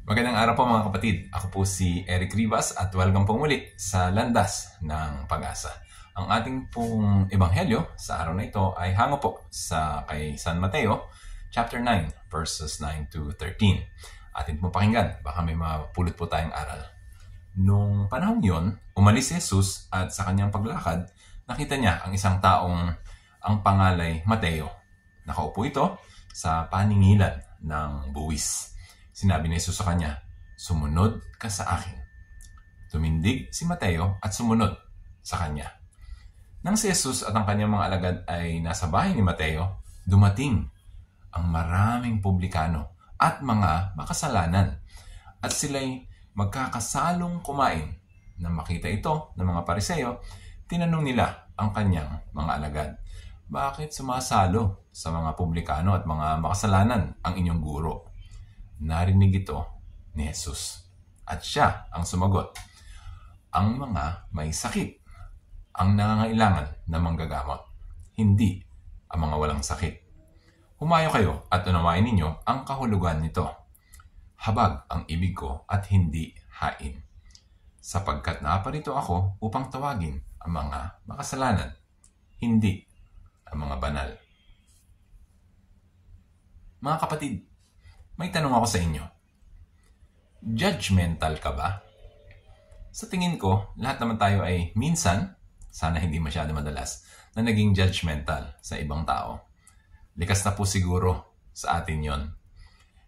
Magandang araw po mga kapatid. Ako po si Eric Rivas at welcome po muli sa Landas ng Pag-asa. Ang ating pong ebanghelyo sa araw na ito ay hango po sa kay San Mateo, chapter 9, verses 9 to 13. Atin po pakinggan, baka may mapulot po tayong aral. Nung panahon yon, umalis si Jesus at sa kanyang paglakad, nakita niya ang isang taong ang pangalay Mateo. Nakaupo ito sa paningilan ng buwis. Sinabi ni Jesus sa kanya, "Sumunod ka sa akin." Tumindig si Mateo at sumunod sa kanya. Nang si Jesus at ang kanyang mga alagad ay nasa bahay ni Mateo, dumating ang maraming publikano at mga makasalanan at sila'y magkakasalong kumain. Nang makita ito ng mga Pariseo, tinanong nila ang kanyang mga alagad, "Bakit sumasalo sa mga publikano at mga makasalanan ang inyong guro?" Narinig ito ni Jesus at siya ang sumagot, "Ang mga may sakit ang nangangailangan na manggagamot, hindi ang mga walang sakit. Humayo kayo at unawain ninyo ang kahulugan nito. Habag ang ibig ko at hindi hain. Sapagkat naparito ako upang tawagin ang mga makasalanan, hindi ang mga banal." Mga kapatid, may tanong ako sa inyo. Judgmental ka ba? Sa tingin ko, lahat naman tayo ay minsan, sana hindi masyado madalas, na naging judgmental sa ibang tao. Likas na po siguro sa atin yon.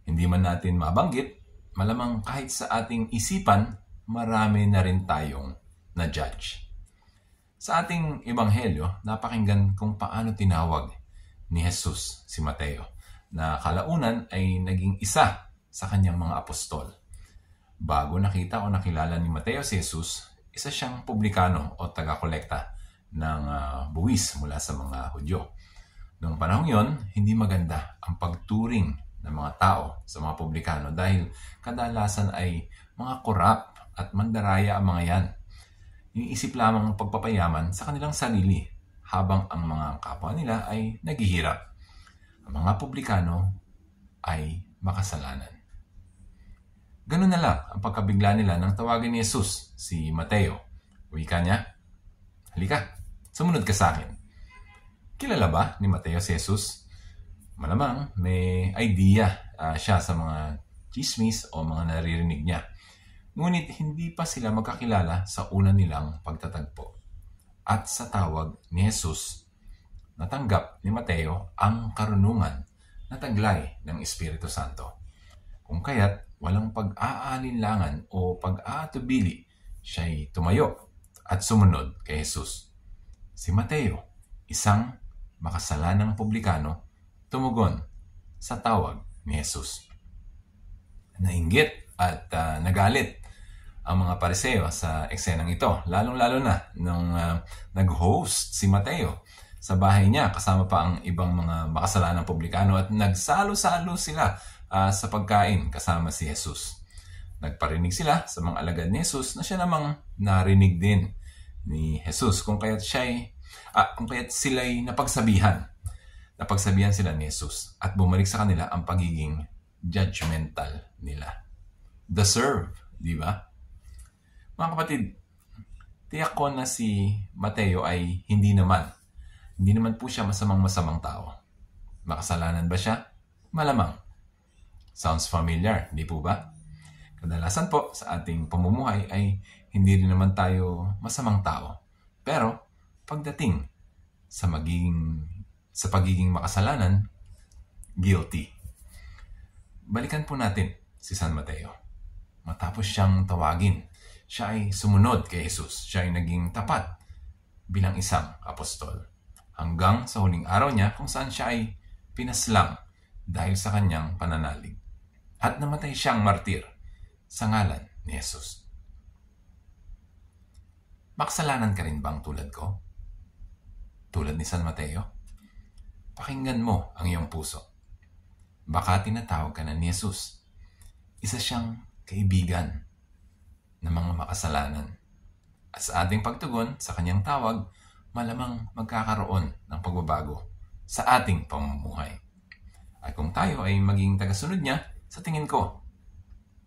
Hindi man natin mabanggit, malamang kahit sa ating isipan, marami na rin tayong na-judge. Sa ating ebanghelyo, napakinggan kung paano tinawag ni Jesus si Mateo, na kalaunan ay naging isa sa kanyang mga apostol. Bago nakita o nakilala ni Mateo si Jesus, isa siyang publikano o taga-kolekta ng buwis mula sa mga Hudyo. Noong panahon yon, hindi maganda ang pagturing ng mga tao sa mga publikano dahil kadalasan ay mga korap at mandaraya ang mga yan. Iniisip lamang ang pagpapayaman sa kanilang sarili habang ang mga kapwa nila ay naghihirap. Ang mga publikano ay makasalanan. Ganun na lang ang pagkabigla nila nang tawagin ni Jesus si Mateo. Wika niya, "Halika, sumunod ka sa akin." Kilala ba ni Mateo si Jesus? Malamang may idea siya sa mga chismis o mga naririnig niya. Ngunit hindi pa sila magkakilala sa una nilang pagtatagpo. At sa tawag ni Jesus, natanggap ni Mateo ang karunungan na taglay ng Espiritu Santo. Kung kaya't walang pag-aalinlangan o pag-aatubili, siya'y tumayo at sumunod kay Jesus. Si Mateo, isang makasalanang publikano, tumugon sa tawag ni Jesus. Nainggit at nagalit ang mga Pariseo sa eksenang ito, lalong-lalo na nung nag-host si Mateo sa bahay niya kasama pa ang ibang mga makasalanang publikano at nagsalo-salo sila sa pagkain kasama si Jesus. Nagparinig sila sa mga alagad ni Jesus na siya namang narinig din ni Jesus kung kaya't sila'y napagsabihan. Napagsabihan sila ni Jesus at bumalik sa kanila ang pagiging judgmental nila. Deserve, di ba? Mga kapatid, tiyak ko na si Mateo ay hindi naman po siya masamang tao. Makasalanan ba siya? Malamang. Sounds familiar, di po ba? Kadalasan po sa ating pamumuhay ay hindi rin naman tayo masamang tao. Pero pagdating sa pagiging makasalanan, guilty. Balikan po natin si San Mateo. Matapos siyang tawagin, siya ay sumunod kay Jesus. Siya ay naging tapat bilang isang apostol. Hanggang sa huling araw niya kung saan siya ay pinaslang dahil sa kanyang pananalig. At namatay siyang martir sa ngalan ni Jesus. Makasalanan ka rin bang tulad ko? Tulad ni San Mateo? Pakinggan mo ang iyong puso. Baka tinatawag ka na ni Jesus. Isa siyang kaibigan ng mga makasalanan. At sa ating pagtugon sa kanyang tawag, malamang magkakaroon ng pagbabago sa ating pamumuhay. At kung tayo ay maging tagasunod niya, sa tingin ko,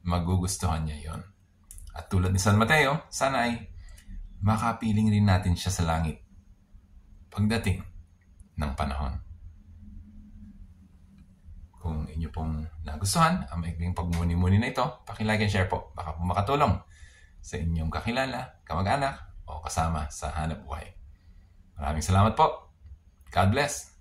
magugustuhan niya yon. At tulad ni San Mateo, sana ay makapiling rin natin siya sa langit pagdating ng panahon. Kung inyo pong nagustuhan ang maikling pagmuni-muni na ito, pakilike and share po. Baka po makatulong sa inyong kakilala, kamag-anak, o kasama sa hanap buhay. Maraming salamat po. God bless.